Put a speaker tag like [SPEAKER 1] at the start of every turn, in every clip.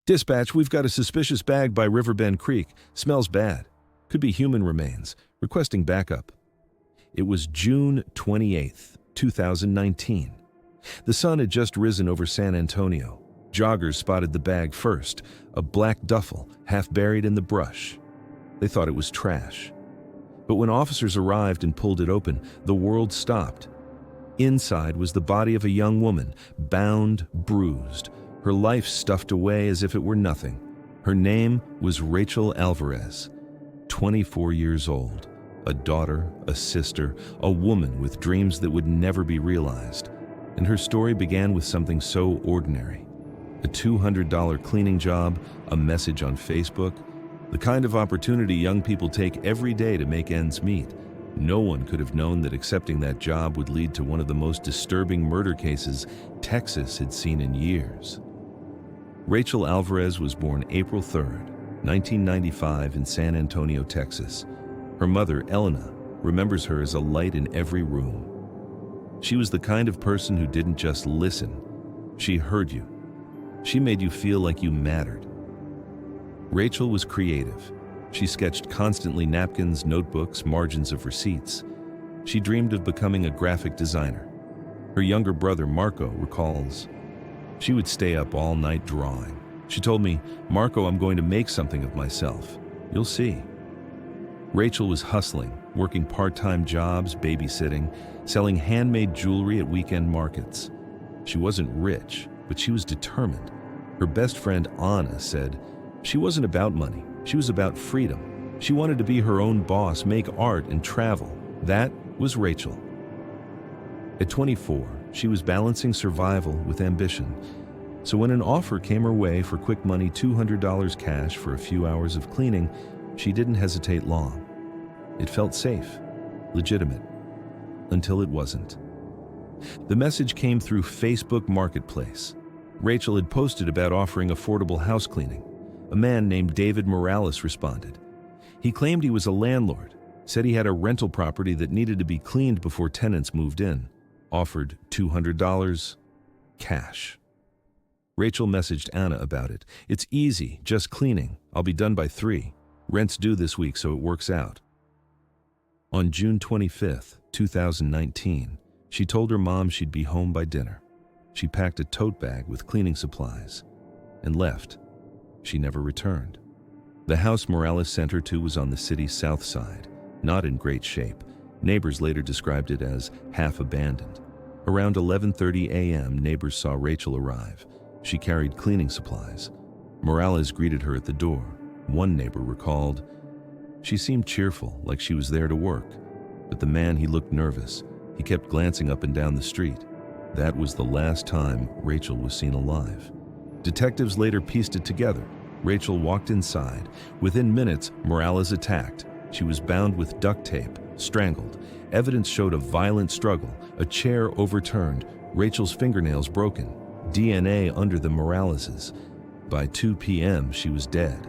[SPEAKER 1] Dispatch, we've got a suspicious bag by Riverbend Creek. Smells bad. Could be human remains. Requesting backup. It was June 28th, 2019. The sun had just risen over San Antonio. Joggers spotted the bag first, a black duffel half buried in the brush. They thought it was trash. But when officers arrived and pulled it open, the world stopped. Inside was the body of a young woman, bound, bruised, her life stuffed away as if it were nothing. Her name was Rachel Alvarez, 24 years old, a daughter, a sister, a woman with dreams that would never be realized. And her story began with something so ordinary. A $200 cleaning job, a message on Facebook, the kind of opportunity young people take every day to make ends meet. No one could have known that accepting that job would lead to one of the most disturbing murder cases Texas had seen in years. Rachel Alvarez was born April 3rd, 1995 in San Antonio, Texas. Her mother, Elena, remembers her as a light in every room. She was the kind of person who didn't just listen. She heard you. She made you feel like you mattered. Rachel was creative. She sketched constantly napkins, notebooks, margins of receipts. She dreamed of becoming a graphic designer. Her younger brother, Marco, recalls, "She would stay up all night drawing. She told me, 'Marco, I'm going to make something of myself. You'll see.'" Rachel was hustling, working part-time jobs, babysitting, selling handmade jewelry at weekend markets. She wasn't rich, but she was determined. Her best friend, Anna, said, "She wasn't about money. She was about freedom. She wanted to be her own boss, make art, and travel." That was Rachel. At 24, she was balancing survival with ambition. So when an offer came her way for quick money, $200 cash for a few hours of cleaning, she didn't hesitate long. It felt safe, legitimate, until it wasn't. The message came through Facebook Marketplace. Rachel had posted about offering affordable house cleaning. A man named David Morales responded. He claimed he was a landlord, said he had a rental property that needed to be cleaned before tenants moved in, offered $200 cash. Rachel messaged Anna about it. "It's easy, just cleaning. I'll be done by 3. Rent's due this week, so it works out." On June 25th, 2019, she told her mom she'd be home by dinner. She packed a tote bag with cleaning supplies and left. She never returned. The house Morales sent her to was on the city's south side, not in great shape. Neighbors later described it as half abandoned. Around 11:30 a.m., neighbors saw Rachel arrive. She carried cleaning supplies. Morales greeted her at the door. One neighbor recalled, "She seemed cheerful, like she was there to work. But the man, he looked nervous. He kept glancing up and down the street." That was the last time Rachel was seen alive. Detectives later pieced it together. Rachel walked inside. Within minutes, Morales attacked. She was bound with duct tape, strangled. Evidence showed a violent struggle, a chair overturned, Rachel's fingernails broken, DNA under the Moraleses. By 2 p.m., she was dead.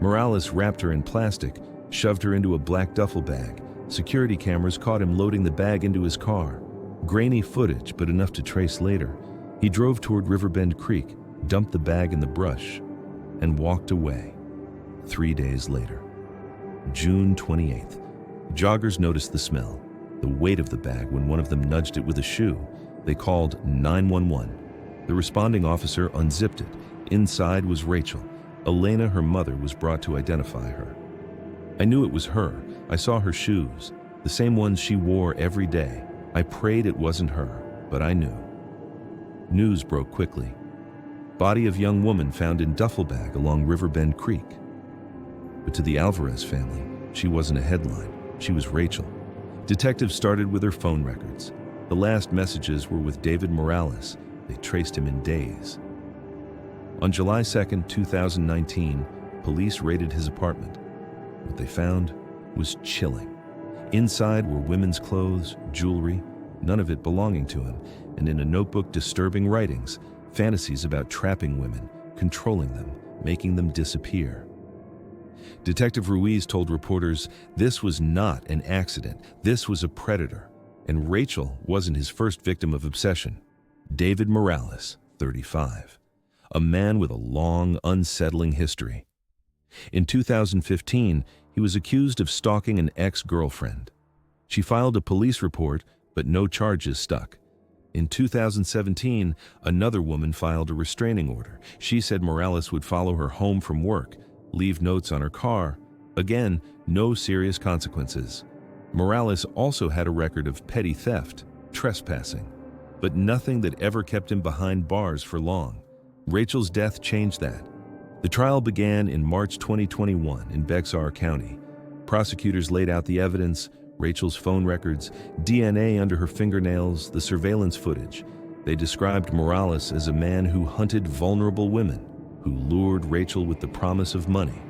[SPEAKER 1] Morales wrapped her in plastic, shoved her into a black duffel bag. Security cameras caught him loading the bag into his car. Grainy footage, but enough to trace later. He drove toward Riverbend Creek, dumped the bag in the brush, and walked away. 3 days later, June 28th, joggers noticed the smell, the weight of the bag when one of them nudged it with a shoe. They called 911. The responding officer unzipped it. Inside was Rachel. Elena, her mother, was brought to identify her. "I knew it was her. I saw her shoes, the same ones she wore every day. I prayed it wasn't her, but I knew." News broke quickly. Body of young woman found in duffel bag along Riverbend Creek. But to the Alvarez family, she wasn't a headline. She was Rachel. Detectives started with her phone records. The last messages were with David Morales. They traced him in days. On July 2nd, 2019, police raided his apartment. What they found was chilling. Inside were women's clothes, jewelry, none of it belonging to him, and in a notebook, disturbing writings, fantasies about trapping women, controlling them, making them disappear. Detective Ruiz told reporters this was not an accident, this was a predator, and Rachel wasn't his first victim of obsession. David Morales, 35. a man with a long, unsettling history. In 2015, he was accused of stalking an ex-girlfriend. She filed a police report, but no charges stuck. In 2017, another woman filed a restraining order. She said Morales would follow her home from work, leave notes on her car. Again, no serious consequences. Morales also had a record of petty theft, trespassing, but nothing that ever kept him behind bars for long. Rachel's death changed that. The trial began in March 2021 in Bexar County. Prosecutors laid out the evidence: Rachel's phone records, DNA under her fingernails, the surveillance footage. They described Morales as a man who hunted vulnerable women, who lured Rachel with the promise of money,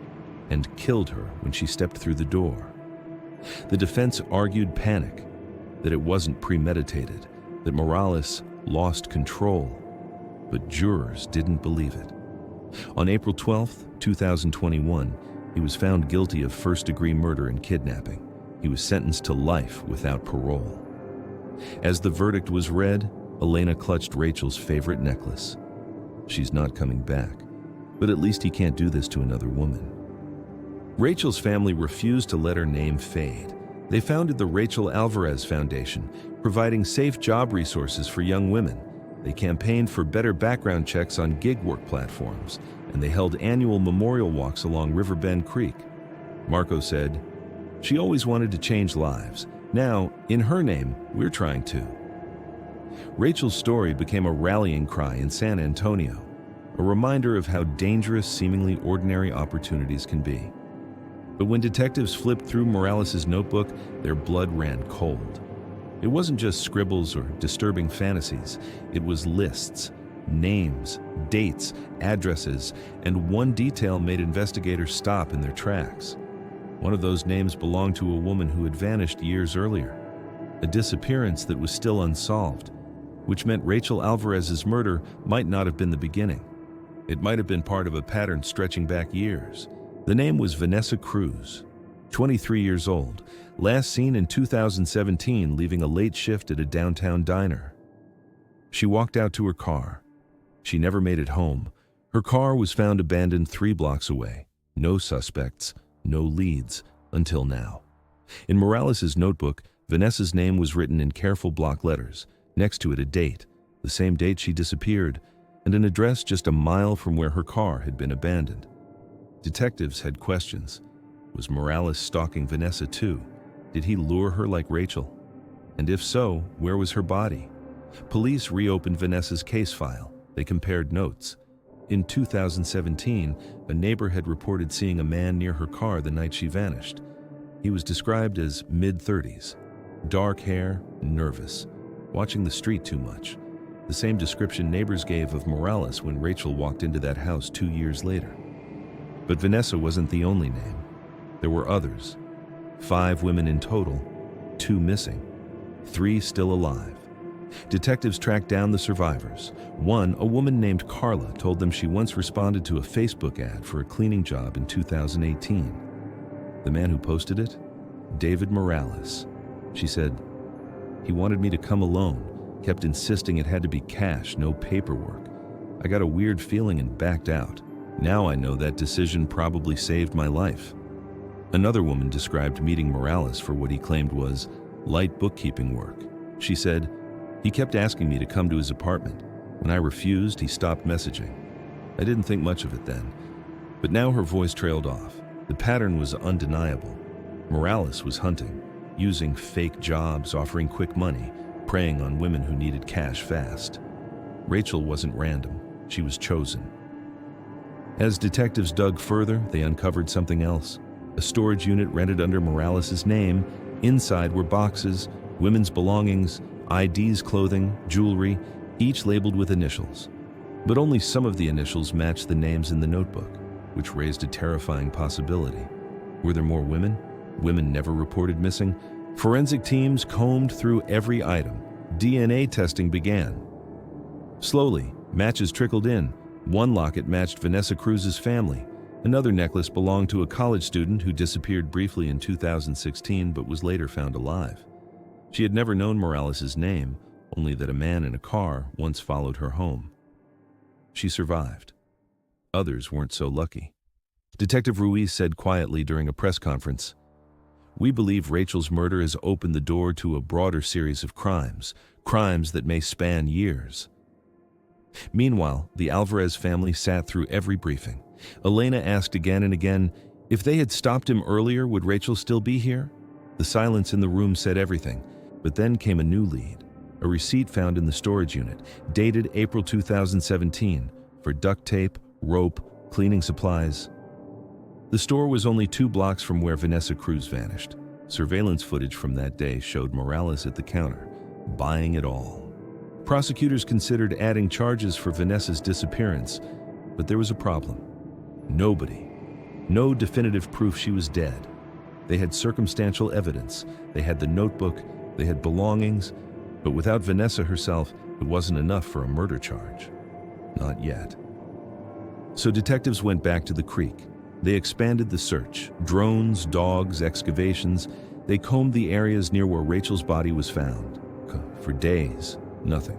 [SPEAKER 1] and killed her when she stepped through the door. The defense argued panic, that it wasn't premeditated, that Morales lost control, but jurors didn't believe it. On April 12, 2021, he was found guilty of first-degree murder and kidnapping. He was sentenced to life without parole. As the verdict was read, Elena clutched Rachel's favorite necklace. She's not coming back, but at least he can't do this to another woman. Rachel's family refused to let her name fade. They founded the Rachel Alvarez Foundation, providing safe job resources for young women. They campaigned for better background checks on gig work platforms, and they held annual memorial walks along Riverbend Creek. Marco said, "She always wanted to change lives. Now, in her name, we're trying to." Rachel's story became a rallying cry in San Antonio, a reminder of how dangerous seemingly ordinary opportunities can be. But when detectives flipped through Morales' notebook, their blood ran cold. It wasn't just scribbles or disturbing fantasies. It was lists, names, dates, addresses, and one detail made investigators stop in their tracks. One of those names belonged to a woman who had vanished years earlier, a disappearance that was still unsolved, which meant Rachel Alvarez's murder might not have been the beginning. It might have been part of a pattern stretching back years. The name was Vanessa Cruz, 23 years old, last seen in 2017 leaving a late shift at a downtown diner. She walked out to her car. She never made it home. Her car was found abandoned 3 blocks away. No suspects, no leads, until now. In Morales' notebook, Vanessa's name was written in careful block letters. Next to it, a date, the same date she disappeared, and an address just a mile from where her car had been abandoned. Detectives had questions. Was Morales stalking Vanessa too? Did he lure her like Rachel? And if so, where was her body? Police reopened Vanessa's case file. They compared notes. In 2017, a neighbor had reported seeing a man near her car the night she vanished. He was described as mid-30s, dark hair, nervous, watching the street too much. The same description neighbors gave of Morales when Rachel walked into that house 2 years later. But Vanessa wasn't the only name. There were others. 5 women in total, 2 missing, 3 still alive. Detectives tracked down the survivors. One, a woman named Carla, told them she once responded to a Facebook ad for a cleaning job in 2018. The man who posted it? David Morales. She said, "He wanted me to come alone, kept insisting it had to be cash, no paperwork. I got a weird feeling and backed out. Now I know that decision probably saved my life." Another woman described meeting Morales for what he claimed was light bookkeeping work. She said, "He kept asking me to come to his apartment. When I refused, he stopped messaging. I didn't think much of it then." But now her voice trailed off. The pattern was undeniable. Morales was hunting, using fake jobs, offering quick money, preying on women who needed cash fast. Rachel wasn't random. She was chosen. As detectives dug further, they uncovered something else. A storage unit rented under Morales' name. Inside were boxes, women's belongings, IDs, clothing, jewelry, each labeled with initials. But only some of the initials matched the names in the notebook, which raised a terrifying possibility. Were there more women? Women never reported missing? Forensic teams combed through every item. DNA testing began. Slowly, matches trickled in. One locket matched Vanessa Cruz's family. Another necklace belonged to a college student who disappeared briefly in 2016 but was later found alive. She had never known Morales' name, only that a man in a car once followed her home. She survived. Others weren't so lucky. Detective Ruiz said quietly during a press conference, "We believe Rachel's murder has opened the door to a broader series of crimes that may span years." Meanwhile, the Alvarez family sat through every briefing. Elena asked again and again, if they had stopped him earlier, would Rachel still be here? The silence in the room said everything, but then came a new lead. A receipt found in the storage unit, dated April 2017, for duct tape, rope, cleaning supplies. The store was only 2 blocks from where Vanessa Cruz vanished. Surveillance footage from that day showed Morales at the counter, buying it all. Prosecutors considered adding charges for Vanessa's disappearance, but there was a problem. No definitive proof she was dead. They had circumstantial evidence, they had the notebook, they had belongings, but without Vanessa herself, it wasn't enough for a murder charge. Not yet. So detectives went back to the creek. They expanded the search. Drones, dogs, excavations. They combed the areas near where Rachel's body was found. For days, nothing.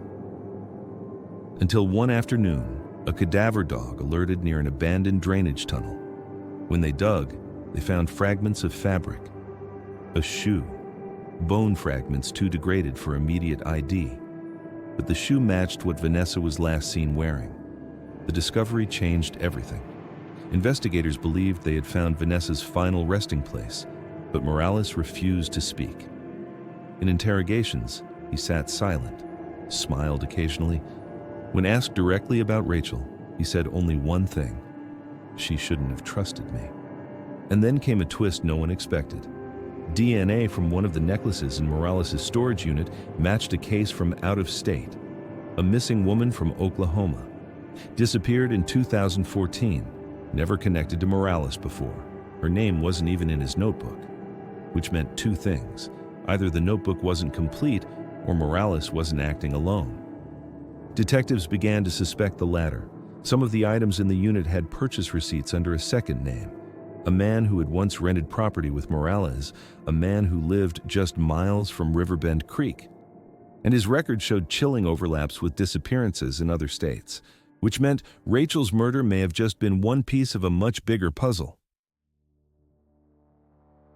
[SPEAKER 1] Until one afternoon, a cadaver dog alerted near an abandoned drainage tunnel. When they dug, they found fragments of fabric, a shoe, bone fragments too degraded for immediate ID. But the shoe matched what Vanessa was last seen wearing. The discovery changed everything. Investigators believed they had found Vanessa's final resting place, but Morales refused to speak. In interrogations, he sat silent, smiled occasionally. When asked directly about Rachel, he said only one thing: she shouldn't have trusted me. And then came a twist no one expected. DNA from one of the necklaces in Morales' storage unit matched a case from out of state. A missing woman from Oklahoma. Disappeared in 2014, never connected to Morales before. Her name wasn't even in his notebook, which meant 2 things. Either the notebook wasn't complete, or Morales wasn't acting alone. Detectives began to suspect the latter. Some of the items in the unit had purchase receipts under a second name. A man who had once rented property with Morales, a man who lived just miles from Riverbend Creek. And his record showed chilling overlaps with disappearances in other states, which meant Rachel's murder may have just been one piece of a much bigger puzzle.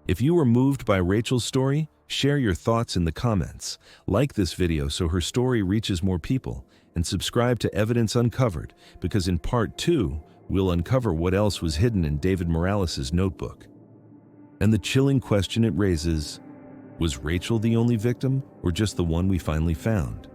[SPEAKER 1] If you were moved by Rachel's story, share your thoughts in the comments. Like this video so her story reaches more people, and subscribe to Evidence Uncovered, because in Part 2, we'll uncover what else was hidden in David Morales' notebook. And the chilling question it raises, was Rachel the only victim, or just the one we finally found?